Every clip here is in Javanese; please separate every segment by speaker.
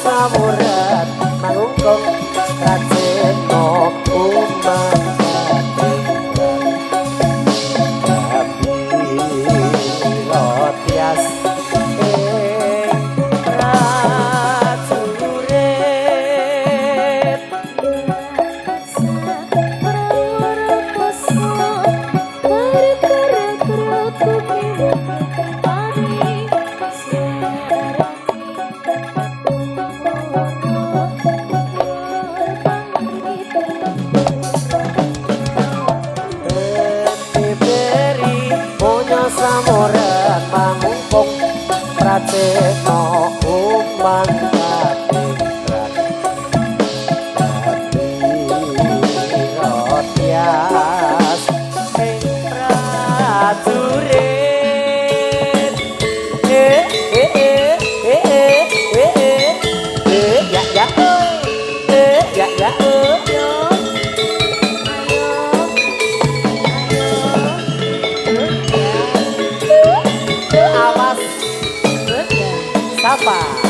Speaker 1: samurat mangungkung raceno umang rotias samurat mangungkung raceno umang rotias ing prajurit ya ya ya ya apa?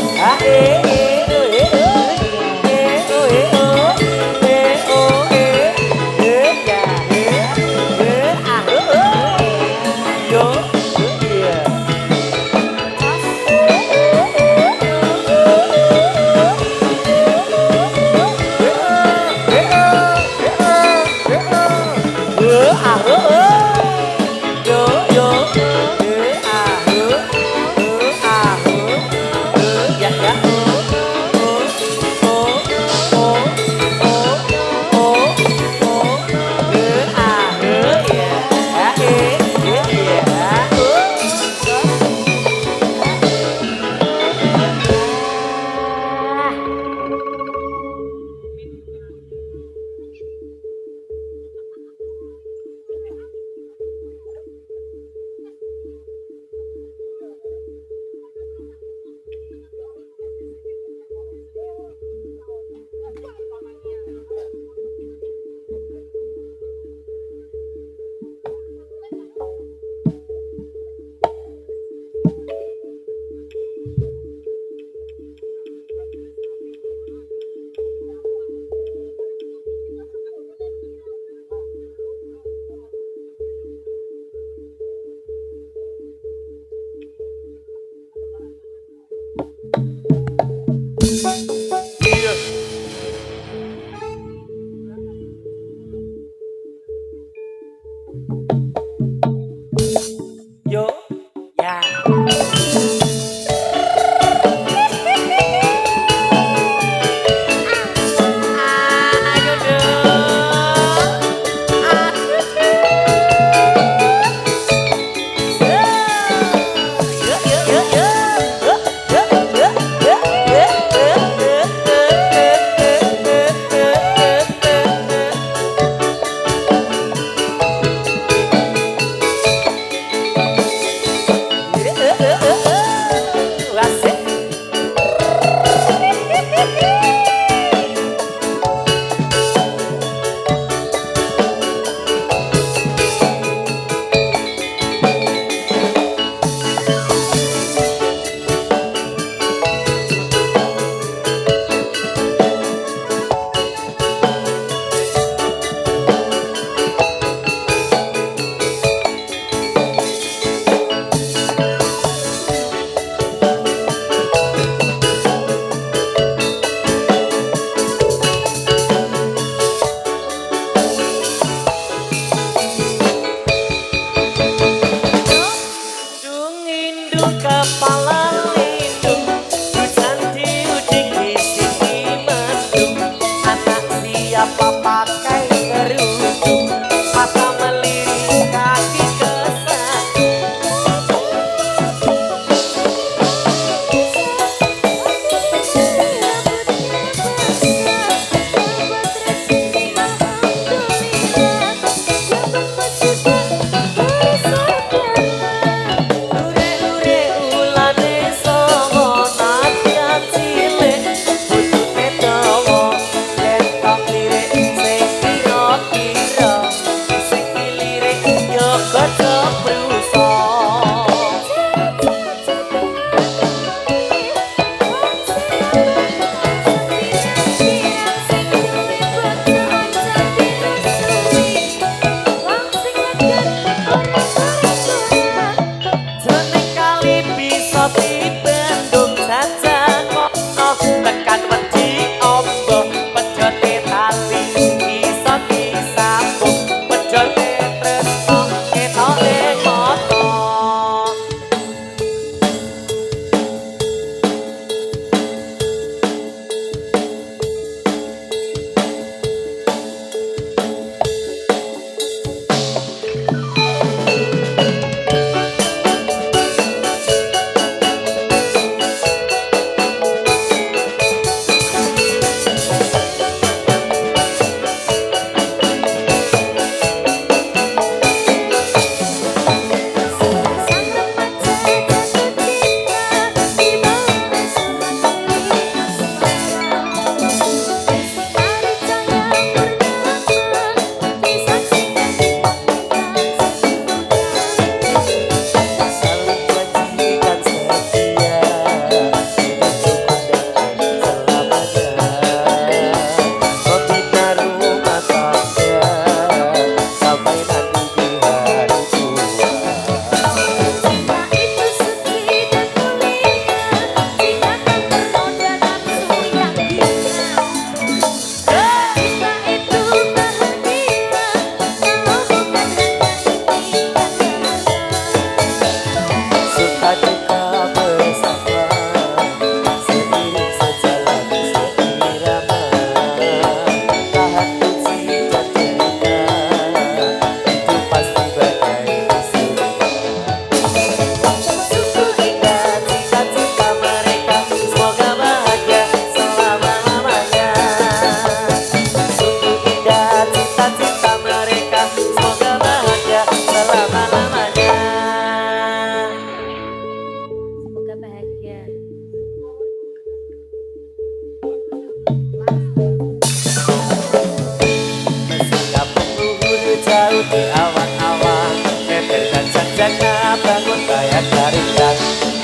Speaker 1: di awan-awan meter dan sanjana bangun kayak garingan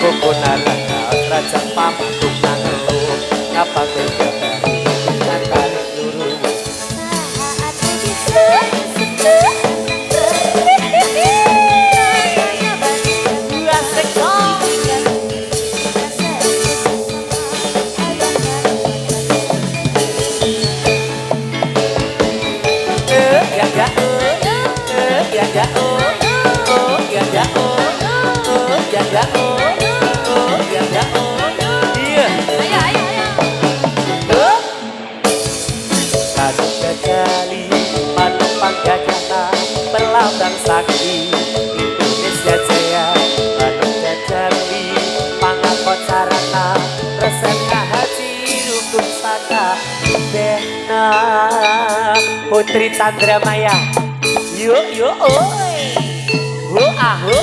Speaker 1: kukunan langkah raja pamuk nangelu ngapa beda dari dengan tarik luru ya ya ya ya ya ya ya ya ya ya iya kadu kejali manumpang gajana pelambang sakti Indonesia Jaya kadu kejali pangakot sarana resepnya haji rukun saka Bena Putri Chandramaya yuk yuk oi hu ahu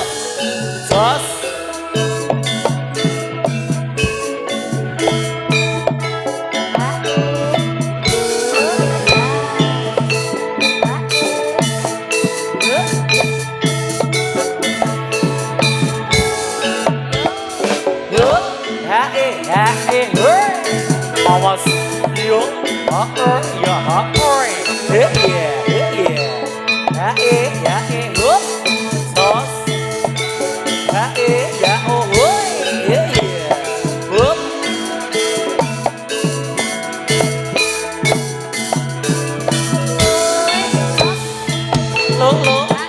Speaker 1: sos yuk hae awas yuk ya oi iya ya hup sos ya oh woi hup lo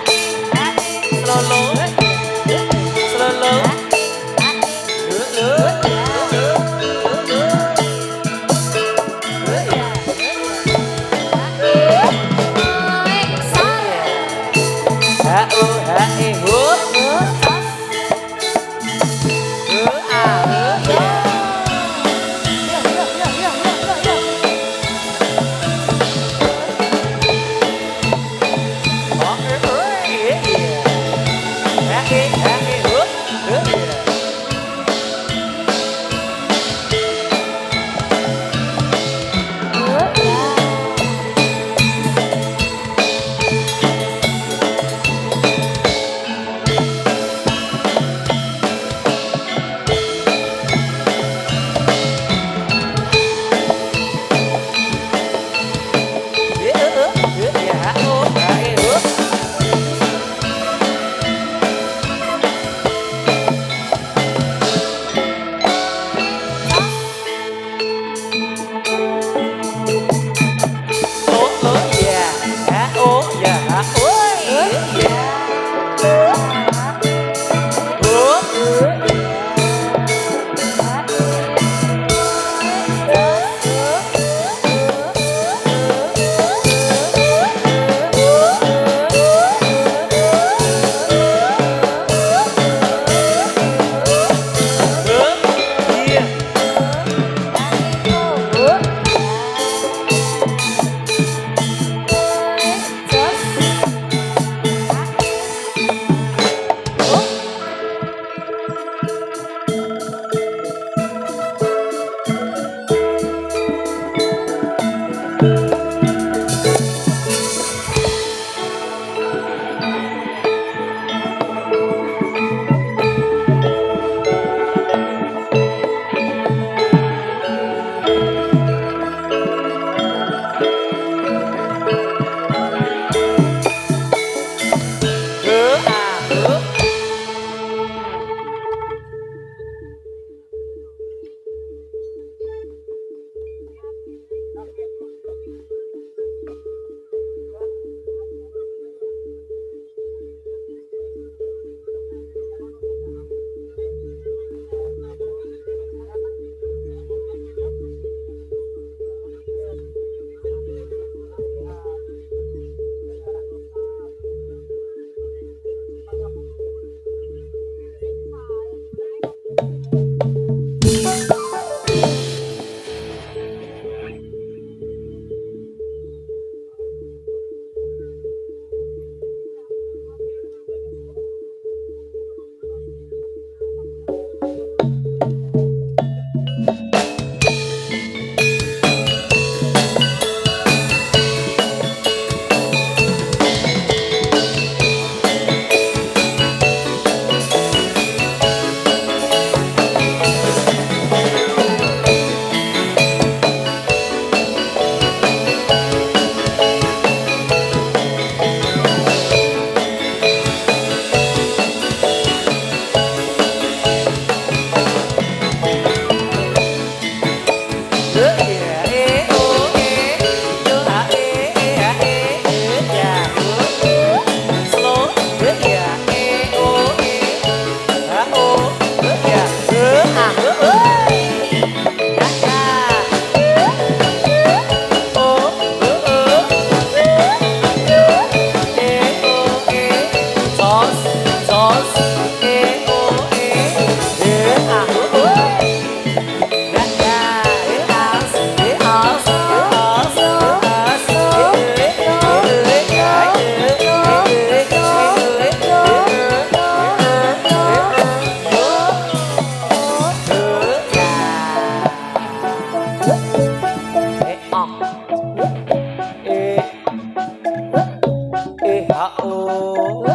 Speaker 1: O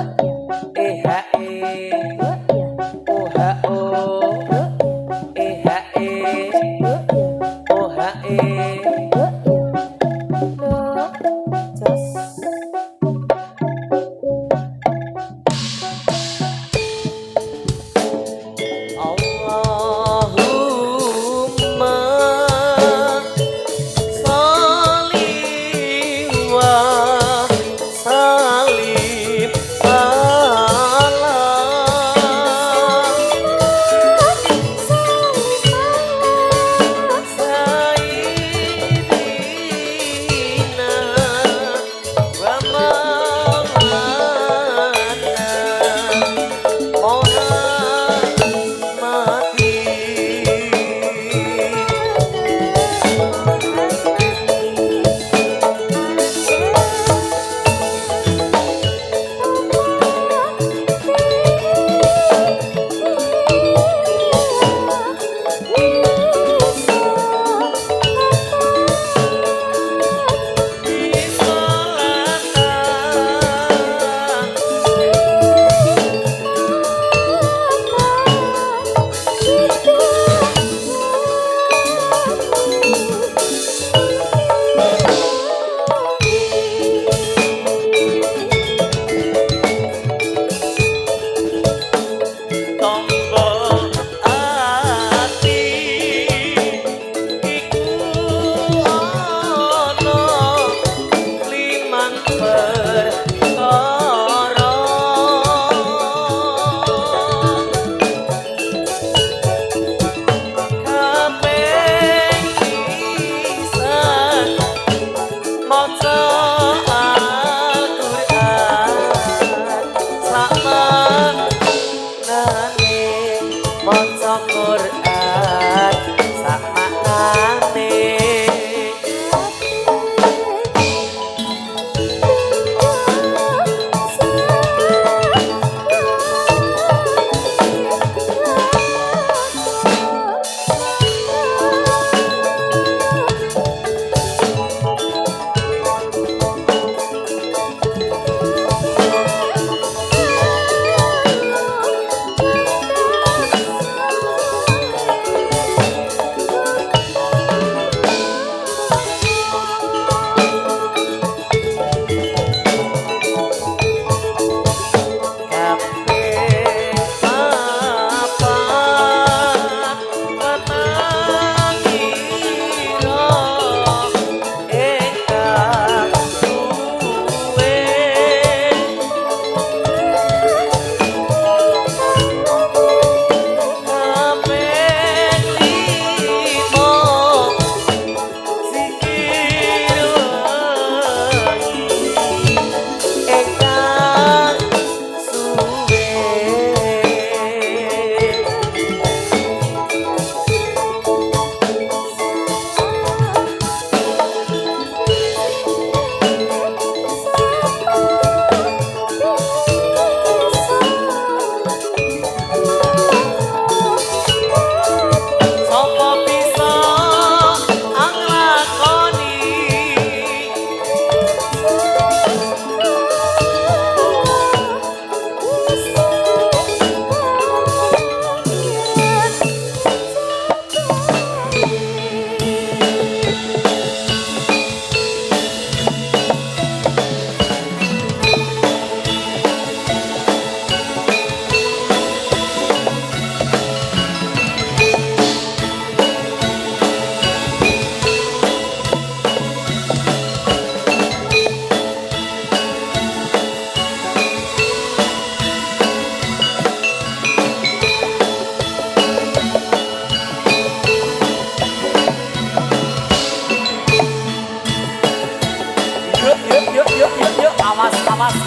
Speaker 1: E H E O H O E H E O H E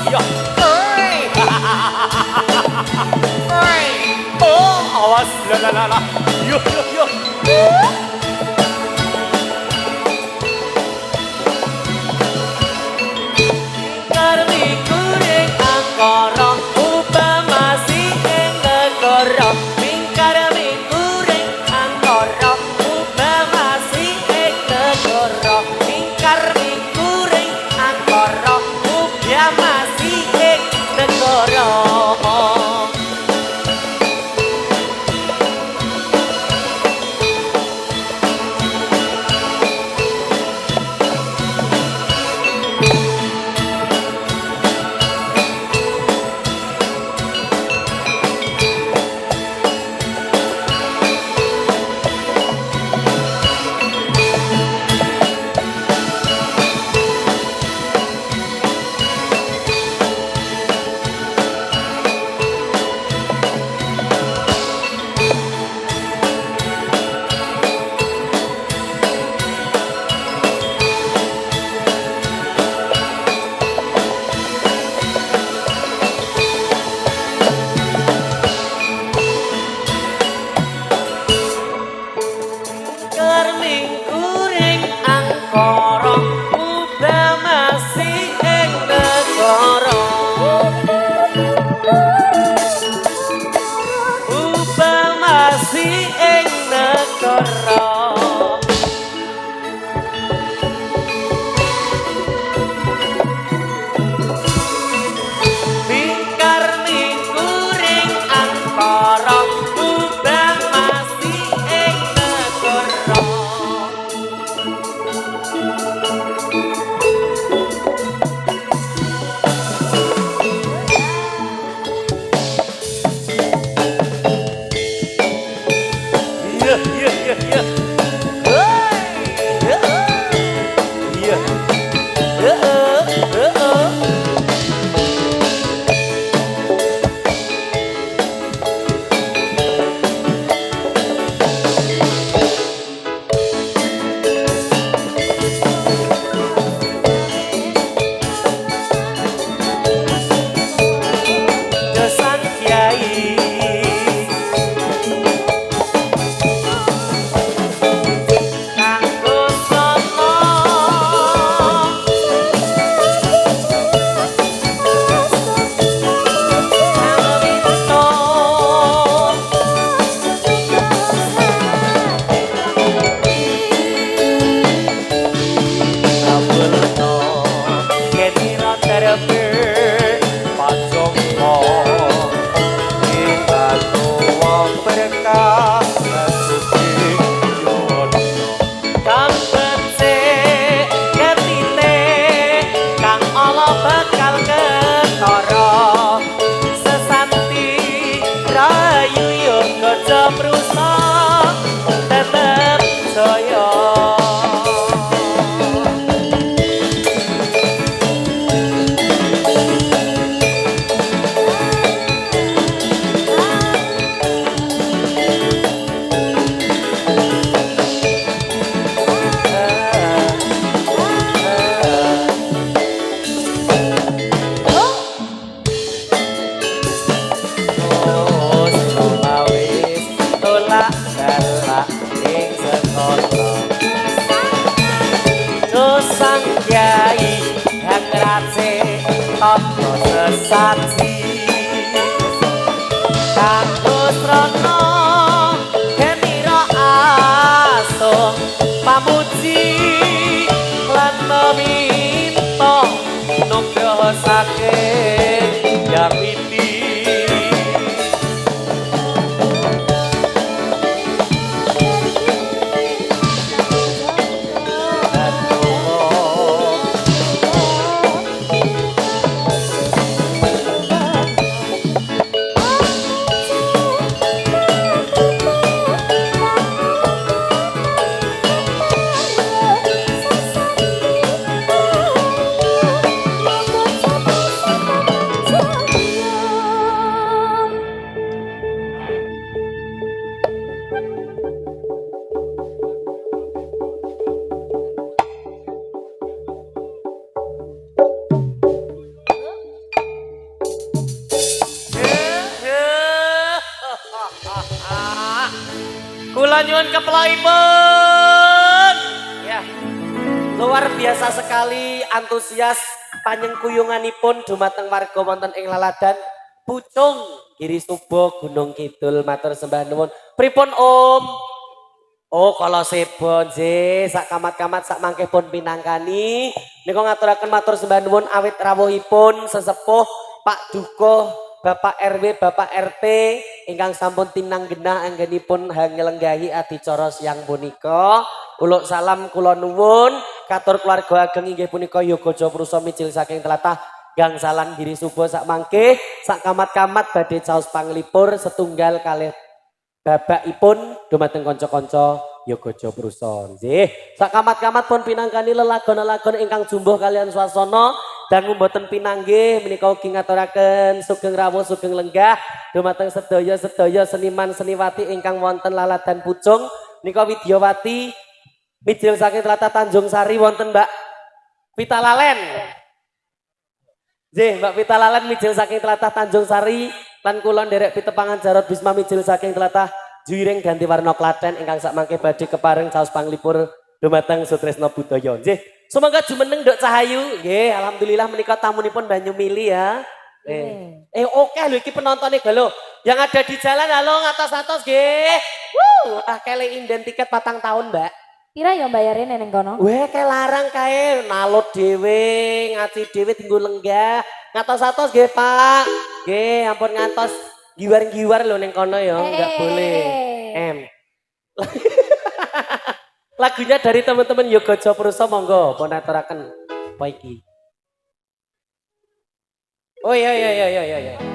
Speaker 2: Iya. Oh, awas. Lah. Yuk.
Speaker 1: Karmi kuring angkara upama sing negara mingkarmi kuring angkara upama sing negara mingkarmi kuring angkara upama sing tata sesaji kanggo srana gemira asung pamuji lan minta nugraha saking Yang Widi Kula nyuwun keplaipun. Ya. Luar biasa sekali antusias panyengkuyunganipun dumateng warga wonten ing Laladan Pucung Giri Subo Gunung Kidul matur sembah nuwun. Pripun Om? Oh kalau sebon nggih sak kamat-kamat sak mangke pun pinangkani nika ngaturaken matur sembah nuwun awit rawuhipun sesepuh Pak Duko Bapak RW, Bapak RT ingkang sampun tinanggenah anggenipun ngelenggahi adicara siang punika. Uluk salam kula nuwun katur keluarga ageng inggih punika Yoga Jopruso mijil saking tlatah Gangsalan Giri Subo sak mangke sak kamat-kamat badhe caos panglipur setunggal kalih babakipun dumateng kanca-kanca Yoga Jopruso. Nggih, sak kamat-kamat pun pinangkani lelagon-lelagon ingkang jumbuh kalian swasana dangu mboten pinanggih menika ugi ngaturaken sugeng rawuh sugeng lenggah dumateng sedaya-sedaya seniman seniwati ingkang wonten Laladan Pucung nika Widyawati mijil saking tlatah Tanjung Sari wonten Mbak Pitalalen. Nggih, Mbak Pitalalen mijil saking tlatah Tanjung Sari lan kula nderek pitepangan Jarot Bisma mijil saking tlatah Juiring ganti warna Klaten ingkang sakmangke badhe kepareng caos panglipur dumateng Sutresna Budaya. Nggih. Semoga jumeneng Dok Cahayu. Nggih, alhamdulillah menika tamunipun banyu mili ya. Oke lho iki penontonnya lho. Yang ada di jalan halo ngatos-atos nggih. Akeh inden tiket 4 tahun, Mbak.
Speaker 3: Pira ya bayarin neng kono?
Speaker 1: Weh kayak larang kae nalot dhewe, ngaci dhewe tinggu lenggah. Ngatos-atos nggih, Pak. Nggih, ampun ngantos giwar-giwar lho ning kono ya, enggak boleh. Lagunya dari teman-teman Yoga Jopruso monggo pun aturaken apa iki. Oh iya.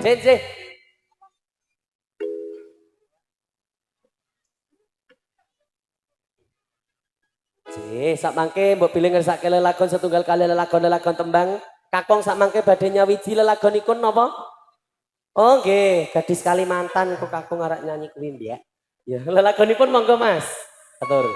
Speaker 1: Jen. Sak mangke mbok pilih ngersake lelagon setunggal kali lelagon tembang kakong sak mangke badhe nyawiji lelagonipun napa? Oh nggih, gadis Kalimantan kok kakong arek nyanyi kuwi ya. Ya lelagonipun monggo Mas. Atur.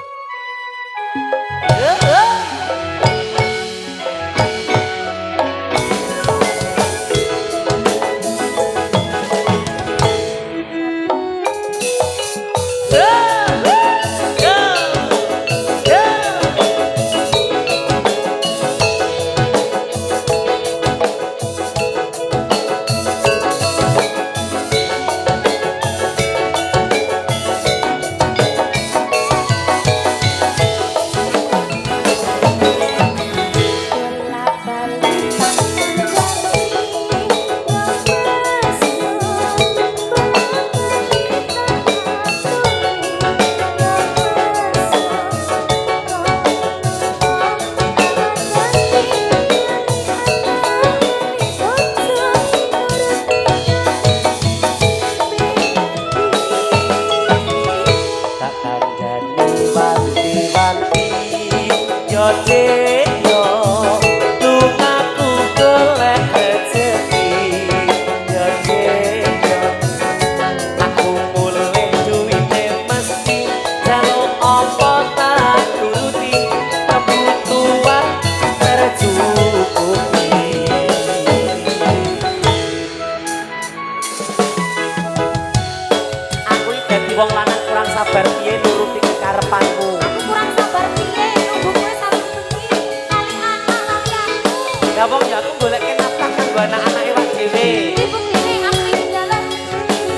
Speaker 1: anak-anak ewak dhewe.
Speaker 3: Ibu kiri aku ini jalan.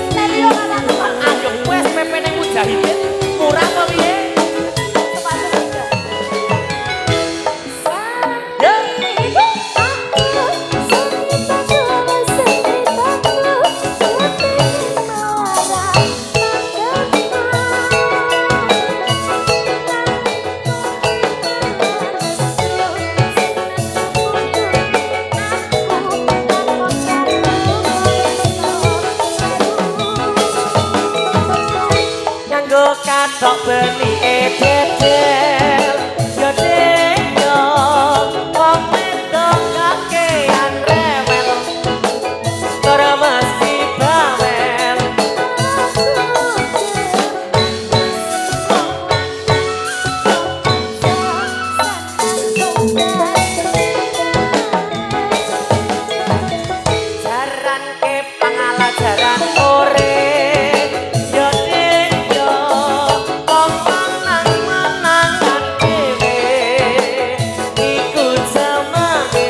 Speaker 3: Stelio kakak tukang.
Speaker 1: Anggap kowe SPP ning Mujahidin murah apa piye?
Speaker 3: Sepatu tiga.
Speaker 1: Ya. Nganggo kathok beni ededel yo deyo wong wedok kakean rewel tur mesti bawel jaran ke pangalajaran ore yo deyo wong menang-menangan dhewe iku jamane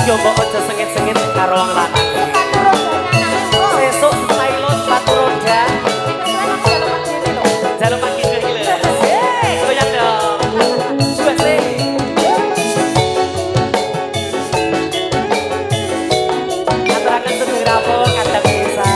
Speaker 1: yo mbok aja sengit-sengit karo wong lanang sesuk Milo sepatu roda jalur makin ke hilir goyang dong coba sih aturakan sedulur rapo kadang bisa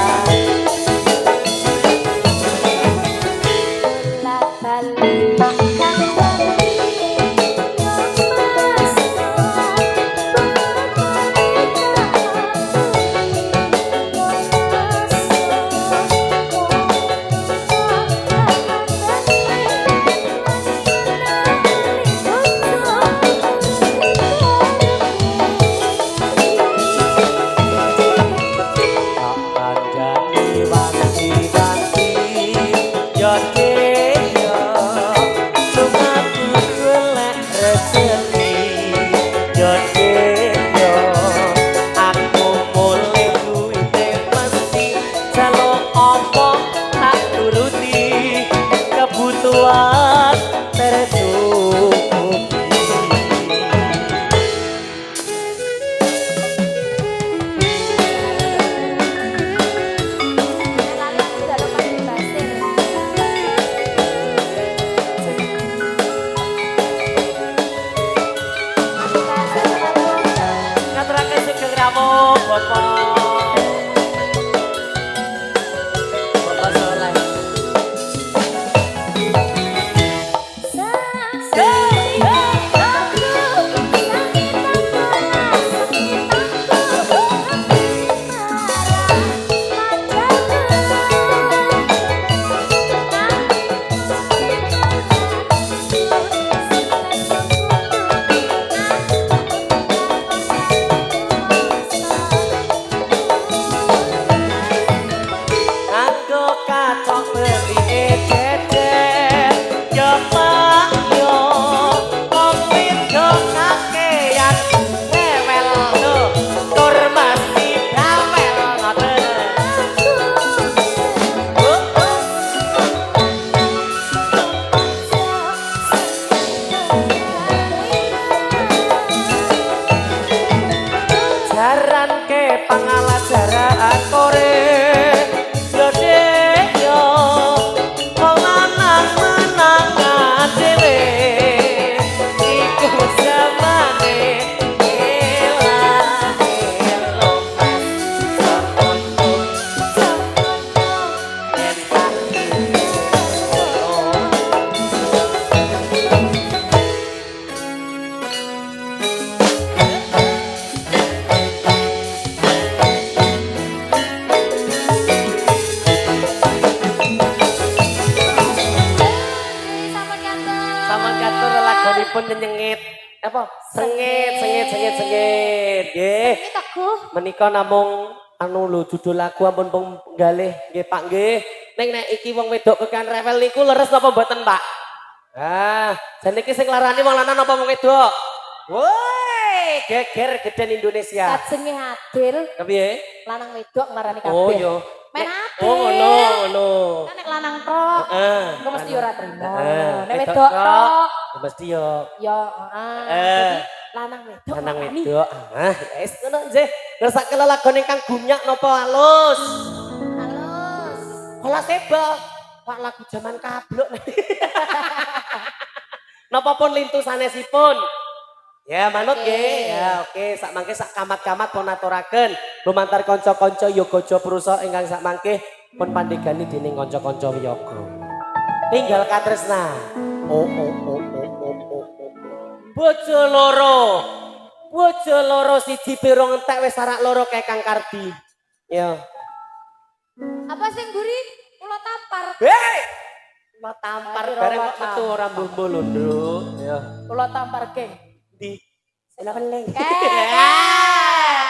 Speaker 1: andani wanti-wanti yo deyo lumaku golek rezeki yo deyo aku mulai duwite mesti jaluk apa tak turuti kebutuhan tercukupi. Ngaturaken sugeng rawuh Bapak. Bapak Soleh. Nganggo kathok beli ededer yo pak yo wong wedok kakean rewel no tur mesti bawel ngoten. Jaran ke pangalajaran kore yo deyo wong menang-menangan dhewe iku jamane elo lagonipun nyenyengit apa sengit nggih
Speaker 3: Ini teguh.
Speaker 1: menika namung anu lho judul lagu ampun penggalih nggih Pak nggih ning nek iki wong wedok kekan rewel niku leres napa mboten Pak? Ah, jan iki sing larani wong lanang napa wong wedok? Woi, geger geden Indonesia.
Speaker 3: Kajenge adil,
Speaker 1: Kepiye?
Speaker 3: lanang wedok ngarani kabeh.
Speaker 1: Oh yo.
Speaker 3: Men adil.
Speaker 1: Oh ngono.
Speaker 3: Kan nek lanang tok,
Speaker 1: Heeh.
Speaker 3: engko mesti ora trimo.
Speaker 1: Heeh.
Speaker 3: Nek wedok tok,
Speaker 1: Ya mesti yo.
Speaker 3: ya heeh. Lanang wedok.
Speaker 1: Lanang
Speaker 3: makani.
Speaker 1: wedok. Ah, wis ngono nggih. Ngersake lelagon ingkang gumyak napa halus?
Speaker 3: Halus.
Speaker 1: Olah sebel. Pak lagu zaman kablok. Napa pun lintu sanesipun? Ya manut nggih. Ya oke, sak mangke sak kamat-kamat pun aturaken. Lumantar kanca-kanca yoga prusa ingkang sak mangke pun pandegani dening kanca-kanca wiyaga. Tinggal katresna. Oh. Bojo loro. Bojo loro siji pirung entek wis arak loro kae Kang Kardi. Ya.
Speaker 3: Apa sing guri? Kula tampar.
Speaker 1: Hei! Kula tampar bareng kok metu ora mbuh lho, ya.
Speaker 3: Kula tampar, geng.
Speaker 1: Di Sela Beling.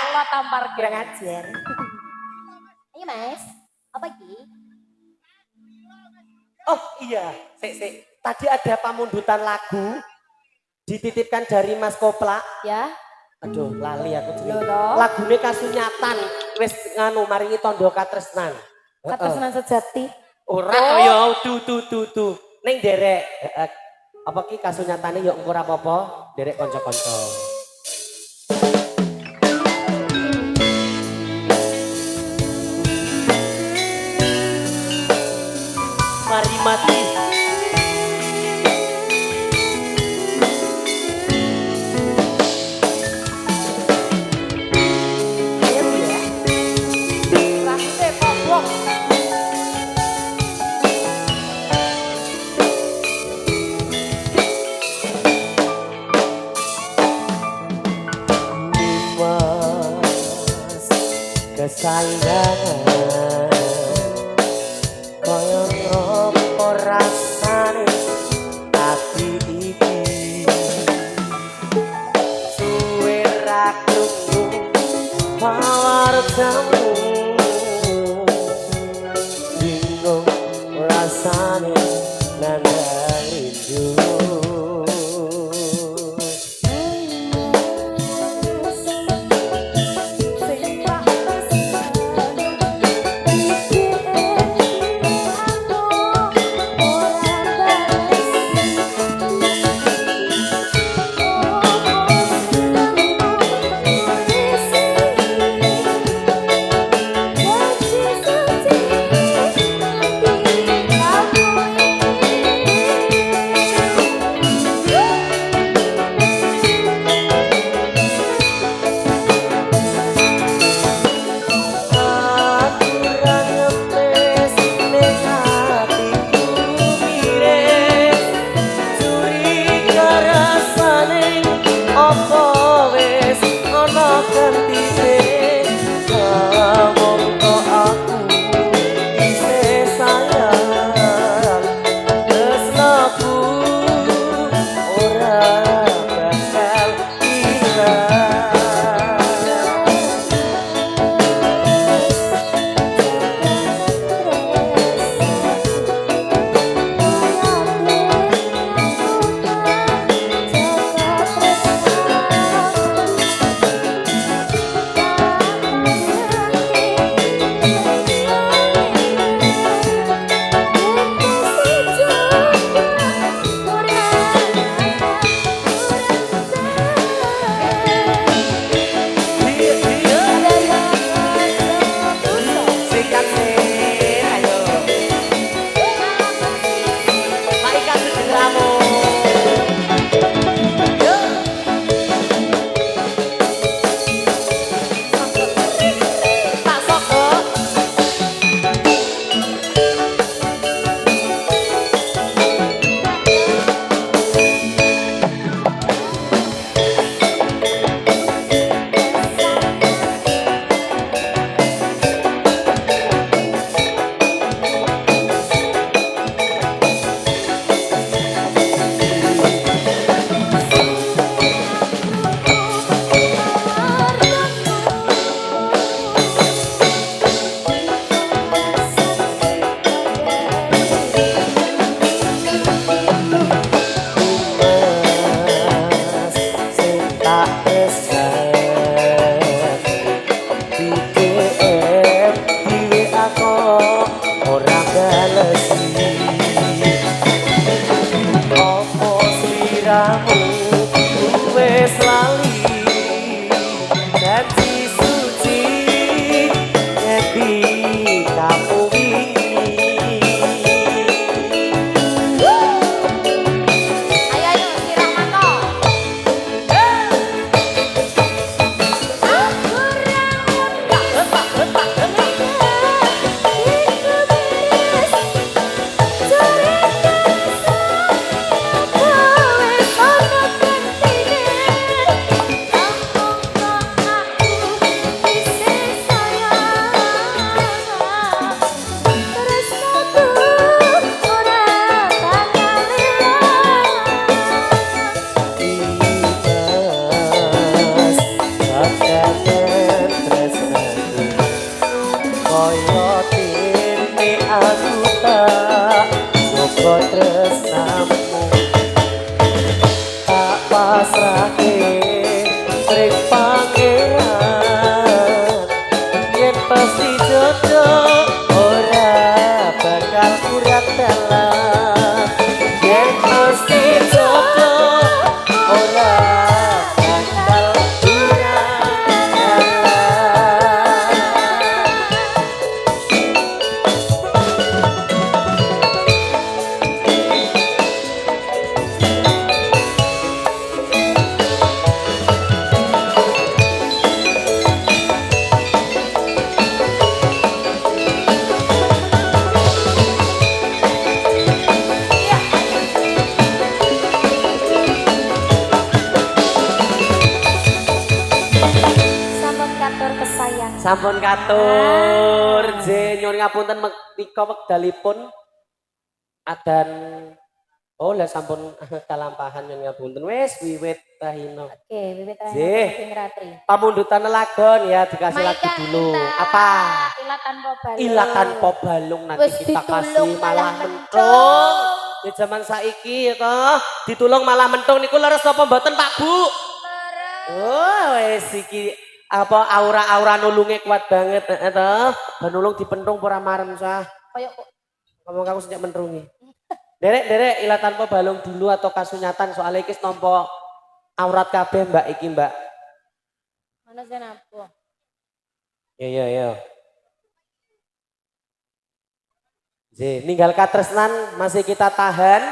Speaker 3: Kula tampar, geng.
Speaker 1: Kurang ajar.
Speaker 3: Ayo, Mas. Apa iki?
Speaker 1: Oh iya, sik. Tadi ada pamundutan lagu dititipkan dari Mas Kopla.
Speaker 3: Ya.
Speaker 1: Aduh, lali aku jenenge.
Speaker 3: Lho toh.
Speaker 1: Lagune kasunyatan wis nganu maringi tandha katresnan.
Speaker 3: Katresnan sejati.
Speaker 1: Ora ya tu. Ning derek apa ki kasunyatane ya engko ora apa-apa, derek kanca-kanca. Mari mati.
Speaker 3: Rambutnya koblok.
Speaker 1: Mas kesayangan koyo ngopo rasane ati iki suwe ra krungu pawartamu bingung rasane nandang rindu. Kaya tine aku tak Joko tresnamu Tak pasrahke Sering pangeran Yen pasti jodoh Ora bakal kurat dalam Yen pasti jodoh Ora bakal kurat dalam
Speaker 3: Sampun katur kesayangan.
Speaker 1: Sampun katur, nyuwun ngapunten menika wekdalipun adan oh lah sampun kalampahan nyuwun ngapunten wis wiwit tahino.
Speaker 3: Oke, wiwit
Speaker 1: Zih.
Speaker 3: Ping Ratri.
Speaker 1: Pamundutan lelagon ya dikasih lagu dulu. Apa?
Speaker 3: Ila tanpa balung.
Speaker 1: Ila tanpa balung nanti
Speaker 3: Wis
Speaker 1: kita kasih
Speaker 3: ditulung
Speaker 1: malah
Speaker 3: malah
Speaker 1: mentung. Ya zaman saiki ya toh, ditulung malah mentung niku leres napa mboten Pak Bu? Oh, wis iki apa aura-aura nulunge kuat banget toh. Ben nulung dipentung ora marem sah.
Speaker 3: Kayak kok
Speaker 1: Ngomong kamu sejak menrungi. Derek ila tanpa balung dulu atau kasunyatan soalnya iki nampa aurat kabeh Mbak iki Mbak.
Speaker 3: mana sih aku?
Speaker 1: Iya. J, ninggal katresnan masih kita tahan.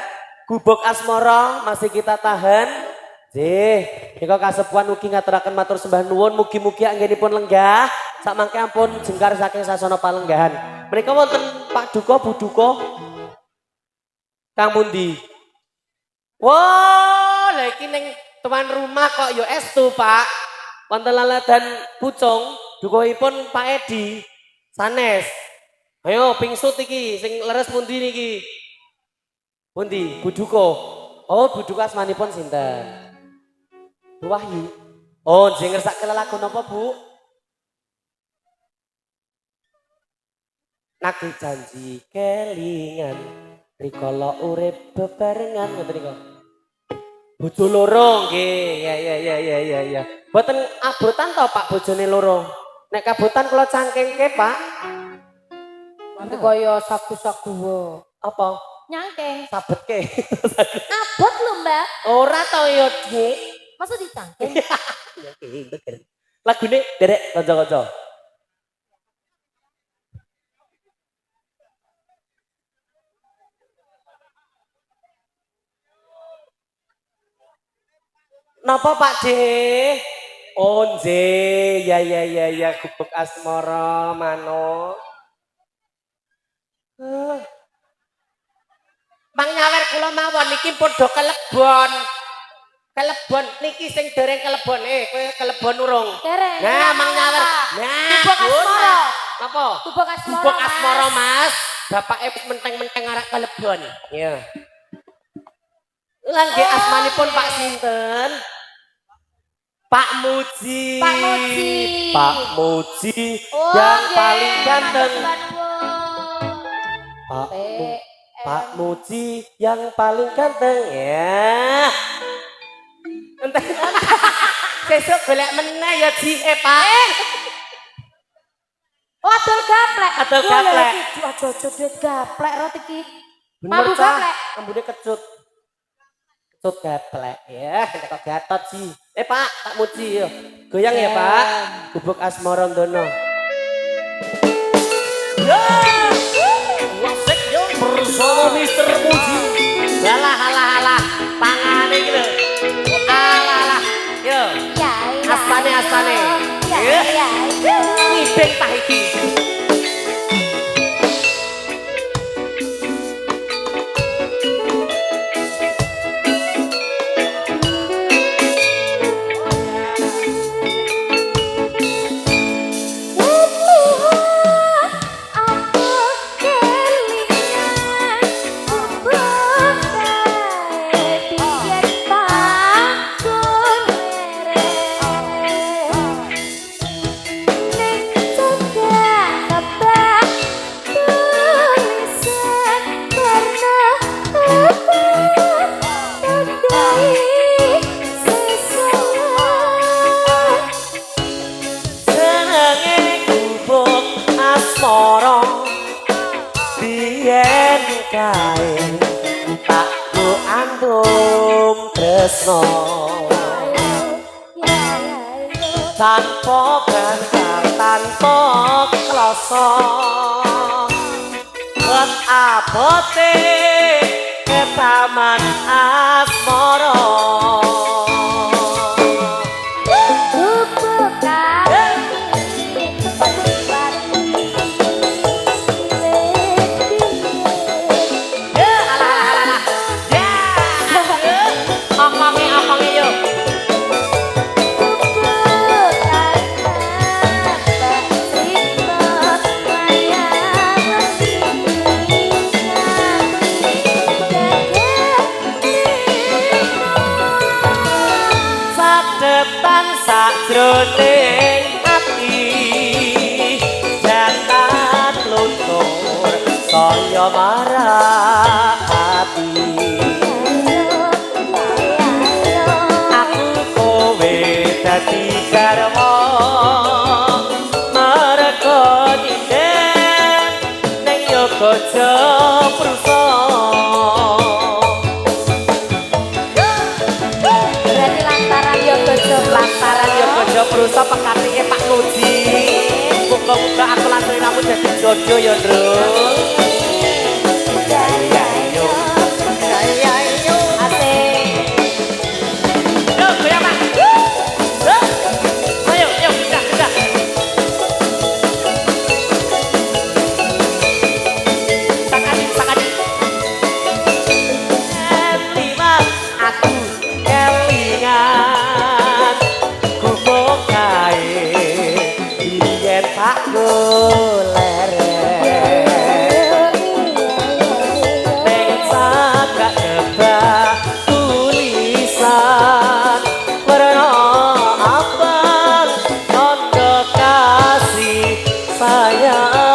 Speaker 1: Gubuk asmara masih kita tahan. J, nika kasepuan ugi ngaturaken matur sembah nuwun mugi-mugi anggenipun lenggah. Sakmangke ampun jengkar saking sasana palenggahan. Menika wonten Pak Duko, Bu Duko. Kang Mundi. Wah, lha iki ning tuan rumah kok yo estu, Pak. Wonten laladan pucung, dukoipun Pak Edi sanes. Ayo pingsut iki sing leres pundi niki? Pundi? Bu Duko. Oh, Bu Duko asmanipun sinten? Bu Wahyu. Oh, jeneng ngersake lelagon napa, Bu? Nagih janji kelingan rikala urip bebarengan ngoten niku. Bojo loro nggih. Ya. Mboten abotan to Pak bojone loro. Nek kabotan kula cangkengke, Pak.
Speaker 3: Nanti kaya sagu-sagu wae.
Speaker 1: Apa?
Speaker 3: Nyangkeng.
Speaker 1: Sabetke.
Speaker 3: Abot lho, Mbak.
Speaker 1: Ora to ya, Dik.
Speaker 3: Masa dicangkeng?
Speaker 1: Lagune derek kanca-kanca. Napa Pak D? Oh nggih, ya gubuk asmara mano. Mang nyawer kula mawon niki padha kelebon. Kelebon niki sing dereng kelebon kowe kelebon urung.
Speaker 3: Dereng.
Speaker 1: Nah, mang nyawer. Nah,
Speaker 3: Gubuk asmara.
Speaker 1: Napa?
Speaker 3: Gubuk asmara.
Speaker 1: Gubuk asmara, Mas. Bapake menteng-menteng arek kelebon. Iya. Lah nggih asmanipun Pak sinten? Pak Muji.
Speaker 3: Pak Muji.
Speaker 1: Pak Muji
Speaker 3: Oh,
Speaker 1: yang
Speaker 3: nggih,
Speaker 1: paling ganteng.
Speaker 3: Pak
Speaker 1: Pak Muji yang paling ganteng ya. Entah. Sesuk golek meneh ya Ji Pak.
Speaker 3: Oh, adol gaplek.
Speaker 1: Adol gaplek.
Speaker 3: Aja gaplek roti iki.
Speaker 1: Bener
Speaker 3: Mambu
Speaker 1: cah.
Speaker 3: gaplek.
Speaker 1: Ambune kecut. Kecut gaplek ya. Kok gatot sih. Pak, Pak Muji yo. Goyang ya Pak. Gubuk asmara ndono. Wasik yo bersama Mister Muji. Halah. Pangane iki lho. Alah. Yo.
Speaker 3: Ya.
Speaker 1: Aspane.
Speaker 3: Ya.
Speaker 1: Ngibeng tah iki.
Speaker 3: Ning
Speaker 1: asmara biyen kae tak ku antum tresno tanpa gantang tanpa kloso buat abote ke taman asmara sakjroning ati jantan luntur saya marati aku kowe dadi garwa merga nyindir ning yoga jeprusa lantaran yo bojo berusaha pekatike Pak Nuji. Muga-muga aku lan sliramu dadi jodoh ya, Ndrung. Ya yo. Ya yo. Asik. Yo, goyang, Pak. Ayo, yo, kita. Sakadi. Liwat aku kelingan tak goleren ning cagak kebak tulisan warna abang tanda kasih sayang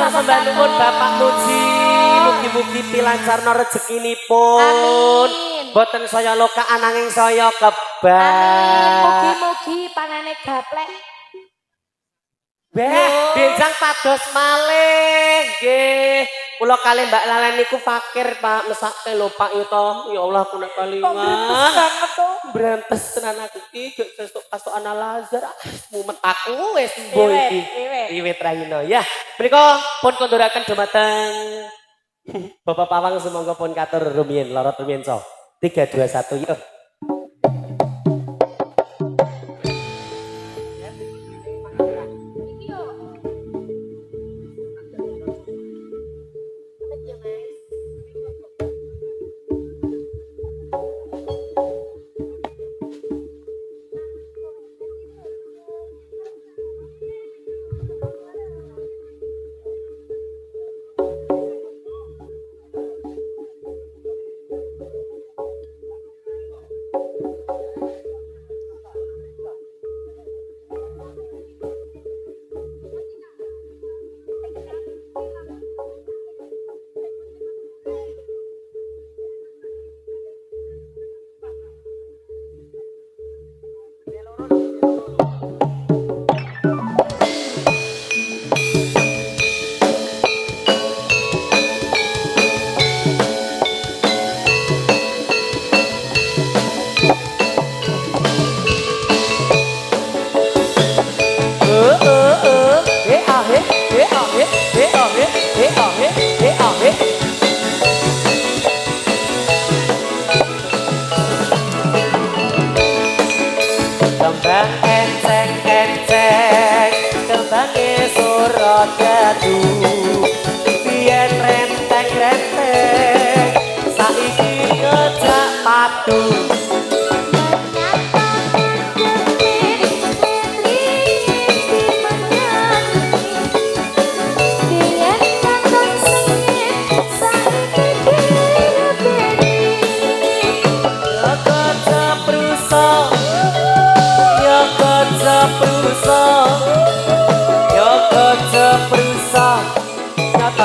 Speaker 1: sembah nuwun Bapak Nuji, mugi-mugi pilancarna rezekinipun.
Speaker 3: Amin.
Speaker 1: Boten saya loka ananging saya kebak.
Speaker 3: Amin. Mugi-mugi panane gaplek.
Speaker 1: Benjang pados malih nggih. Kula kalih Mbak Lalen niku fakir Pak, mesake lho Pak yo to. Ya Allah aku nek kalingan.
Speaker 3: Banget to.
Speaker 1: Brempes tenan aku iki gek sesuk pasokan Al-Azhar. Mumet aku wis mbuh iki. Wiwit raina ya. Menika pun konduraken dumateng Bapak Pawang semangga pun katur rumiyin lara rumiyin so. 3 2 1 yuk. Yang enceng-enceng kembange sorot gadu biyen renteng-renteng saiki ngejak padu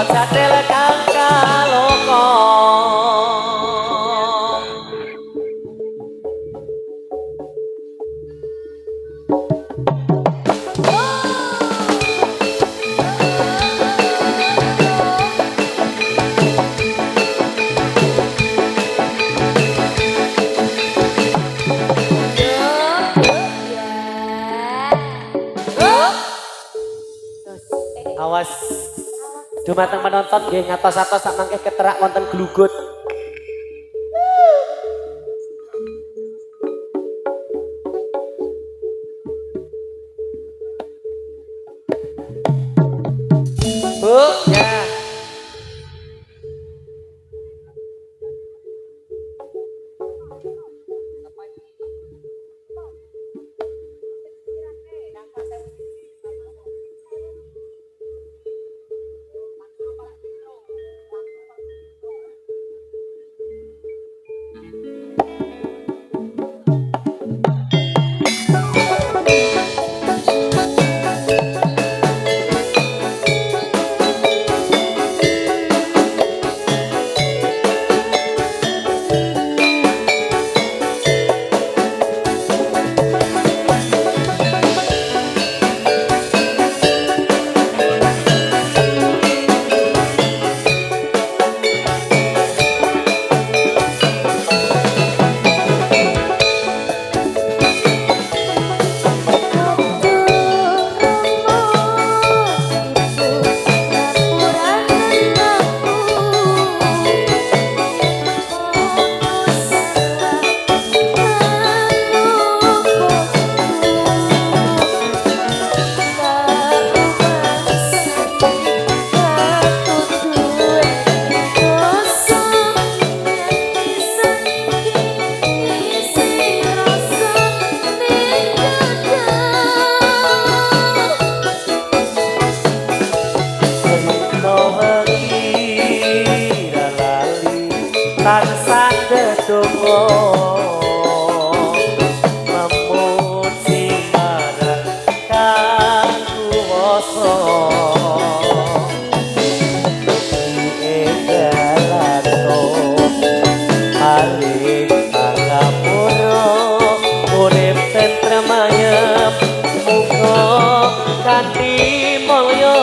Speaker 1: Jadel kang kaloko awas dumateng penonton nggih ngatos-atos sak mangke keterak wonten glugut. Bu, ya. Tansah ndedonga memuji marang Kang Kuwasa enggalano hari pangapura urip tentrem ayem muga kanthi mulya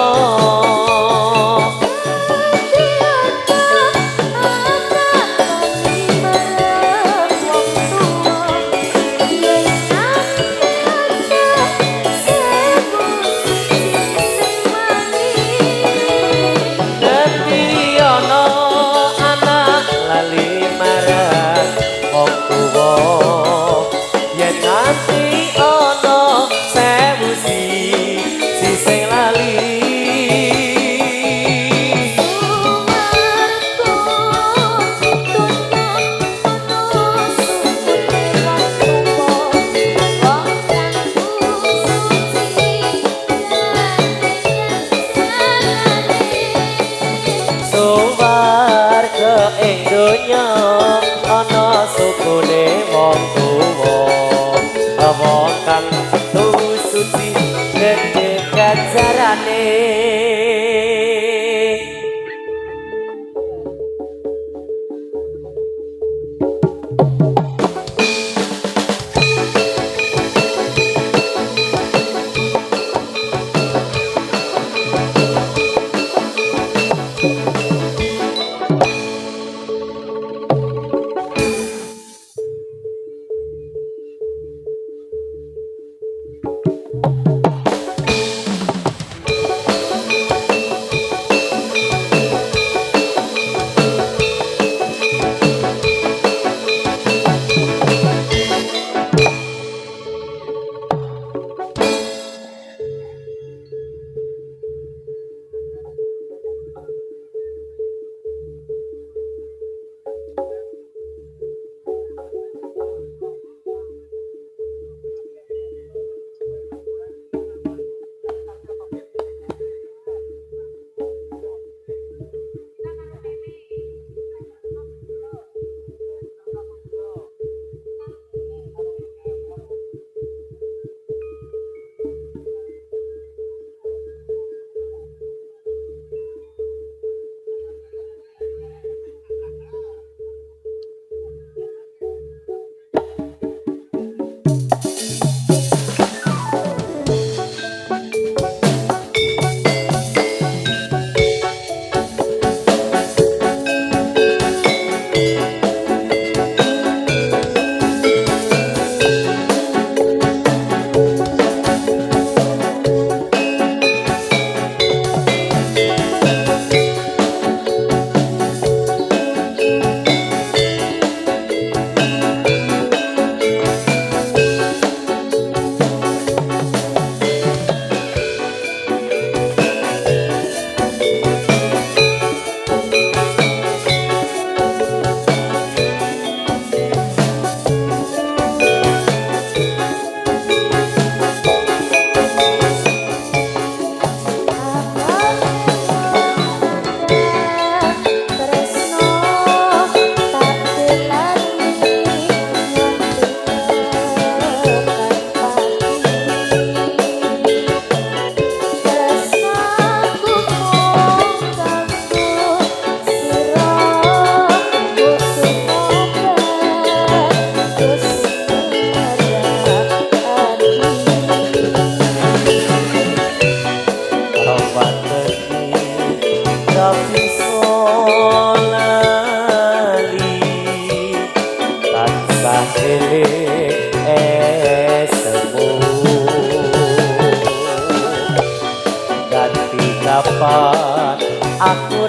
Speaker 1: depan aku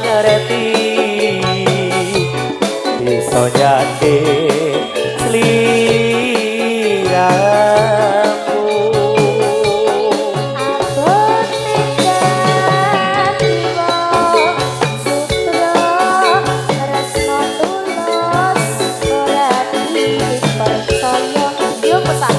Speaker 1: ngerti bisa jadi seliramu
Speaker 3: Abot tinggal jiwa sutro tresno tulus ora dipercaya yo pesan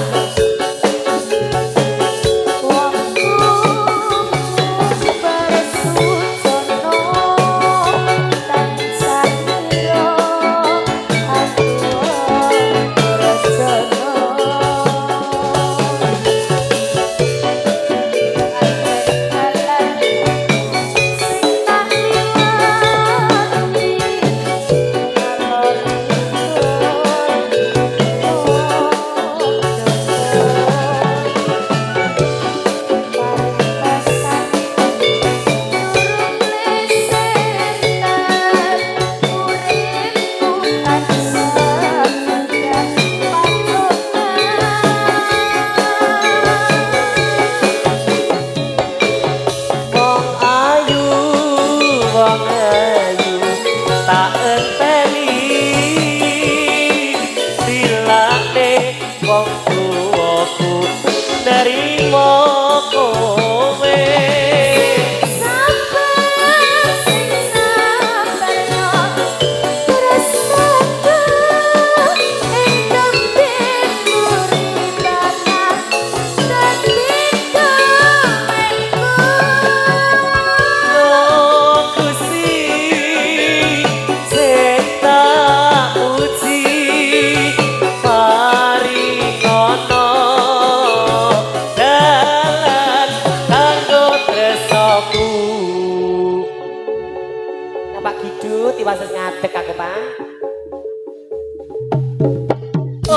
Speaker 1: Wases ngadeg aku, Pak.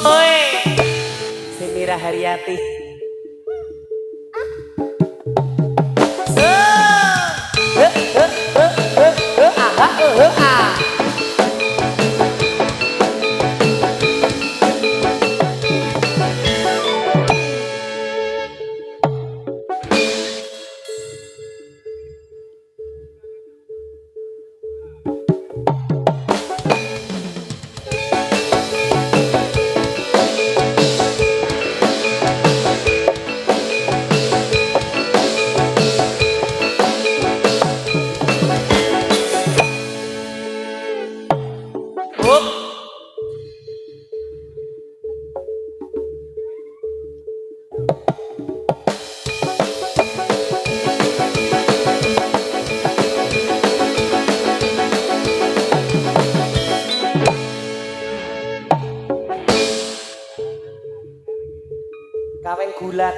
Speaker 1: Oi. Semira Haryati. Kaweng gulat.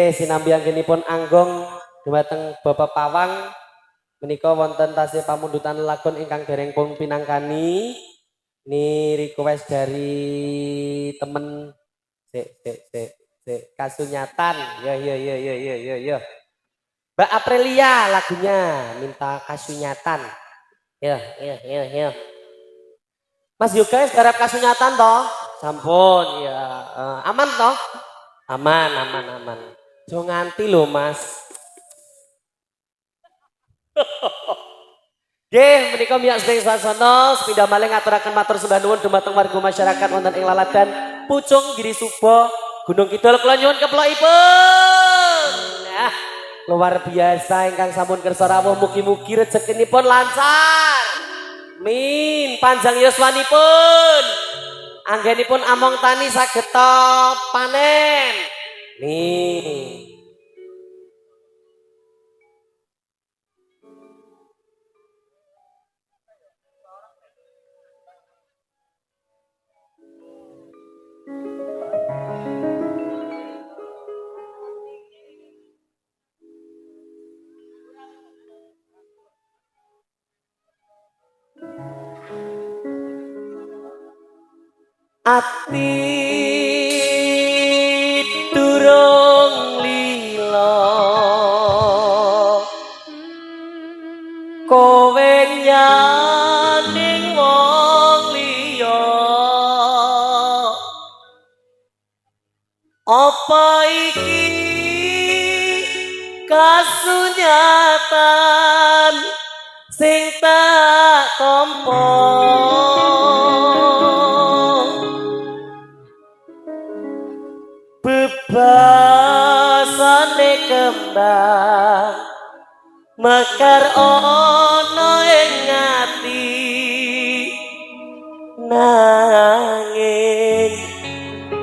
Speaker 1: Sinambi anggenipun Anggong dhumateng Bapak Pawang menika wonten tasih pamundutan lagon ingkang dereng pun pinangkani. Ini request dari temen Kasunyatan. Yo. Mbak Aprilia lagunya minta Kasunyatan. Yo. Mas Yoga garap Kasunyatan toh? Sampun ya. Aman toh? Aman. Jangan nganti lho Mas. Nggih, menika miyak sedaya sasana sepindah malih ngaturaken matur sembah nuwun dumateng warga masyarakat wonten ing Laladan Pucung Giri Suba Gunung Kidul kula nyuwun keplokipun. Nah, luar biasa ingkang sampun kersa rawuh mugi-mugi rezekinipun lancar. Min panjang yuswanipun. Anggenipun among tani saged panen. Nih. Ati durung lila kowe nyaning wong liya apa iki kasunyatan sing tak tampa bebasane kembang mekar ana ing ati nanging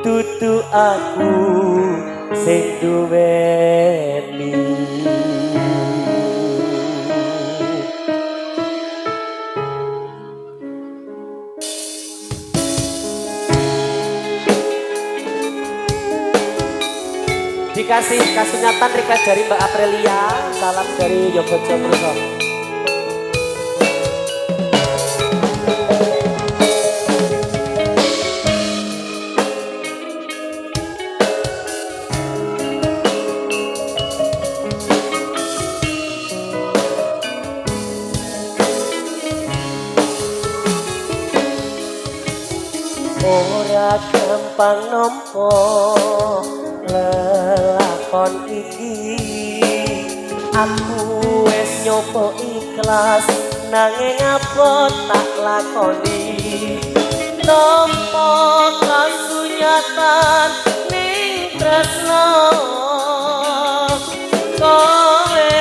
Speaker 1: dudu aku sing duweni dikasih kasunyatan request dari Mbak Aprilia, salam dari Yobojo Purso. Ora gampang nampa lelakon iki aku wis nyoba ikhlas nanging apa tak lakoni nampa kasunyatan ning tresno kowe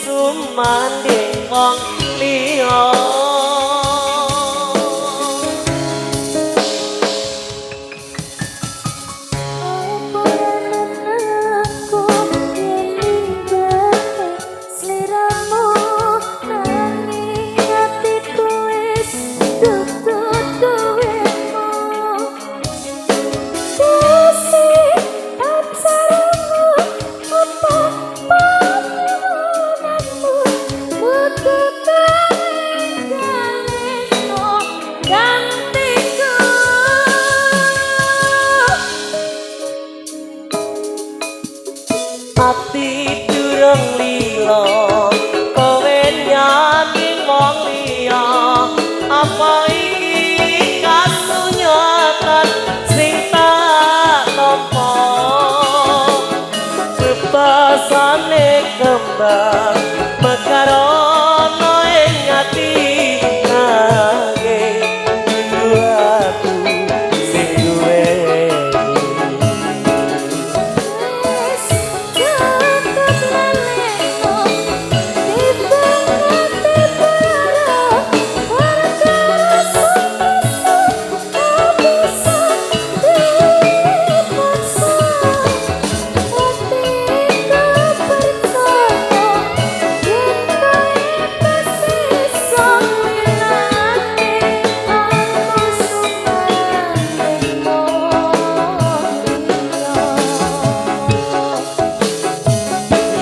Speaker 1: sumanding wong liya ati durung lila kowe nyaning wong liya apa iki kasunyatan sing tak tampa bebasane kembang mekar ana ing ati nanging dudu aku sing duweni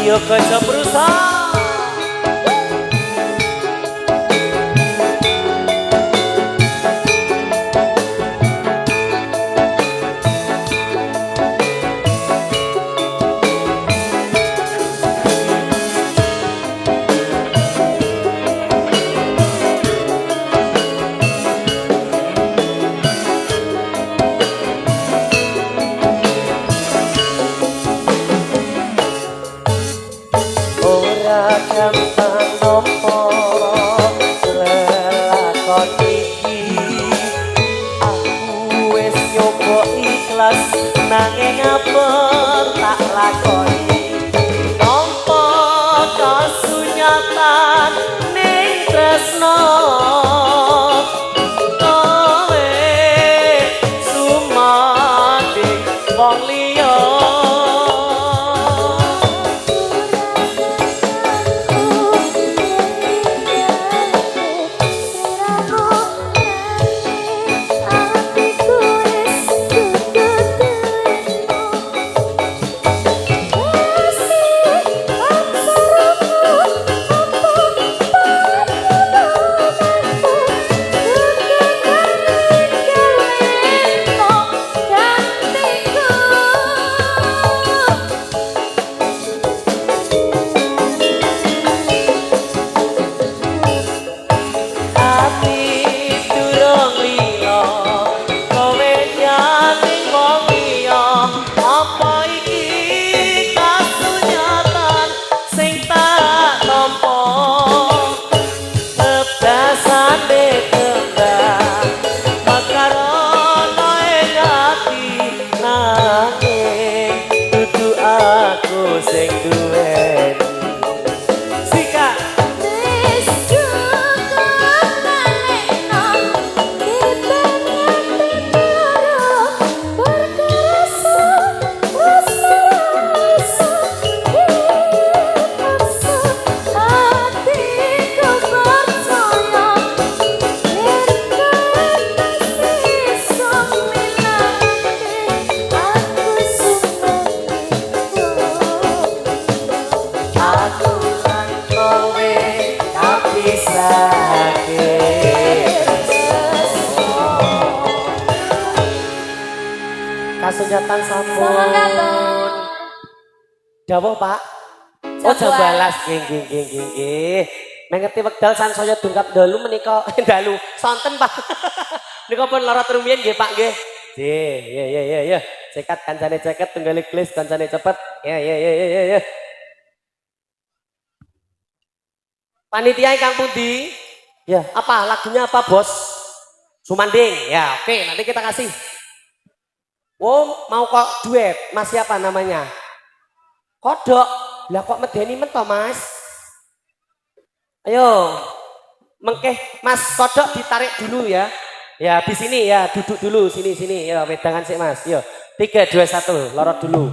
Speaker 1: Yobojo Purso. welas nanging ngapur tak lakoni nampa kasunyatan ning tresno kowe sumanding wong liya Kasunyatan sampun. Dawuh, Pak. Oh, jambalas nggih. Mengeti wekdal sansaya dungkap dalu menika dalu sonten, Pak. Nika pun lara rumiyin nggih, Pak nggih. Ya. Cekat kancane ceket tunggal klis kancane cepet. Ya. Panitia ingkang pundi? Ya, apa lagunya apa, Bos? Sumanding. Ya, oke, nanti kita kasih. Oh, mau kok duet? Mas siapa namanya? Kodok. Lah kok medeni men to, Mas? Ayo. Mengkeh Mas Kodok ditarik dulu ya. Ya, di sini ya, duduk dulu sini. Ya, wedangan sik, Mas. Yo. 3 2 1, lorot dulu.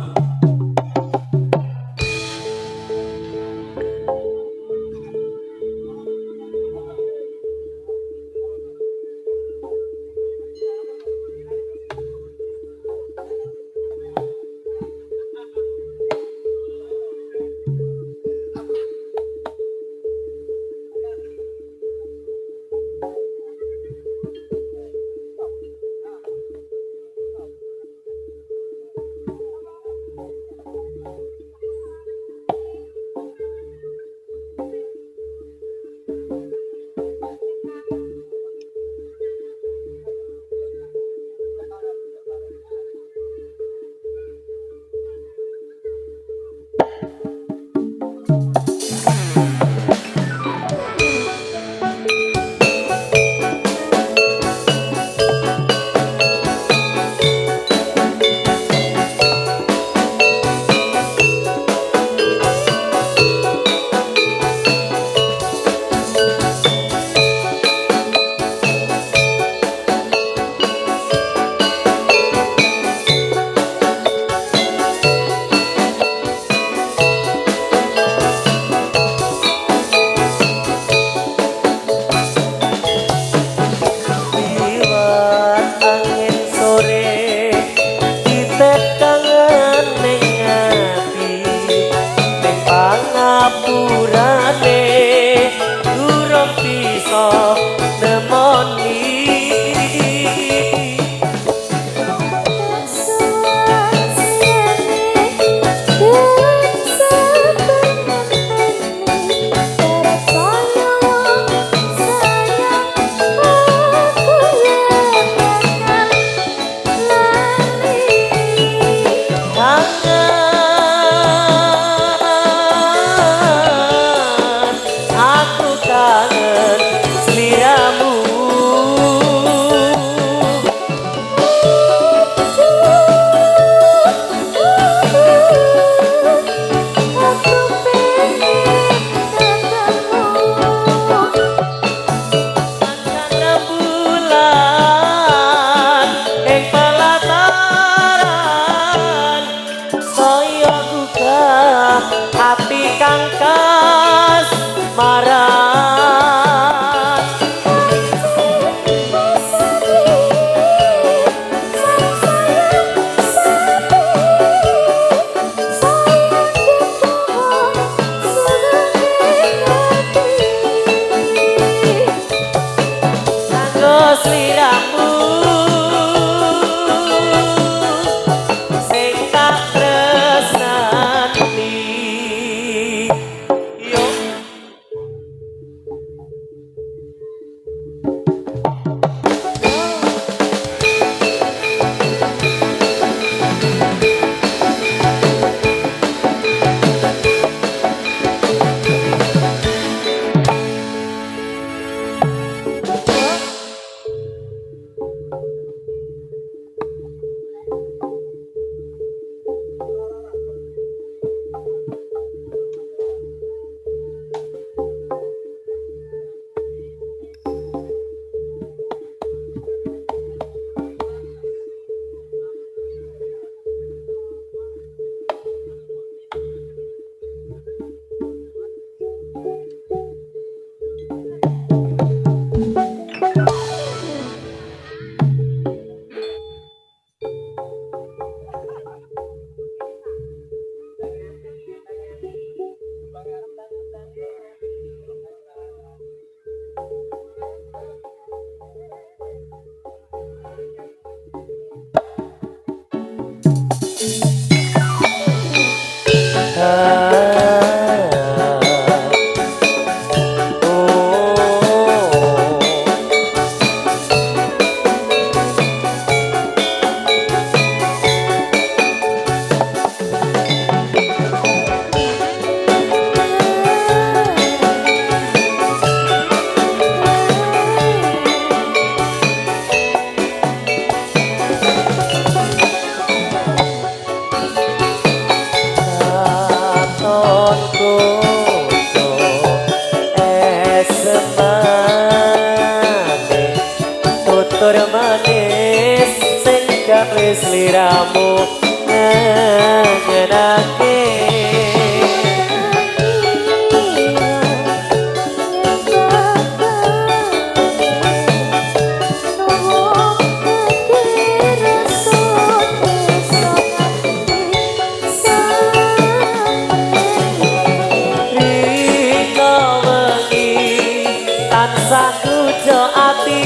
Speaker 1: wis liramu ngenake Sakujo ati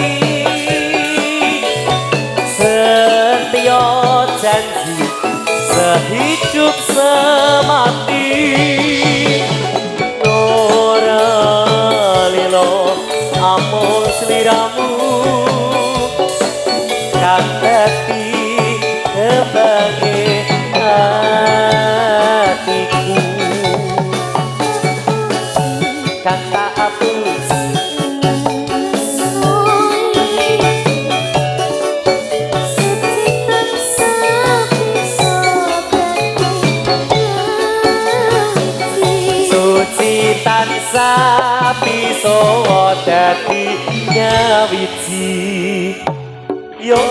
Speaker 1: setia janji sehidup semati ora lilo amung sliramu kang dadi kebangge hatiku kang tak hapus tansah bisa dadi nyawiji yo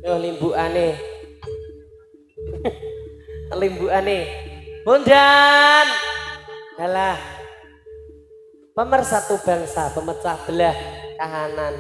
Speaker 1: Yo limbukane. Limbukane. Bondan. Halah. Pemersatu bangsa, pemecah belah kahanan.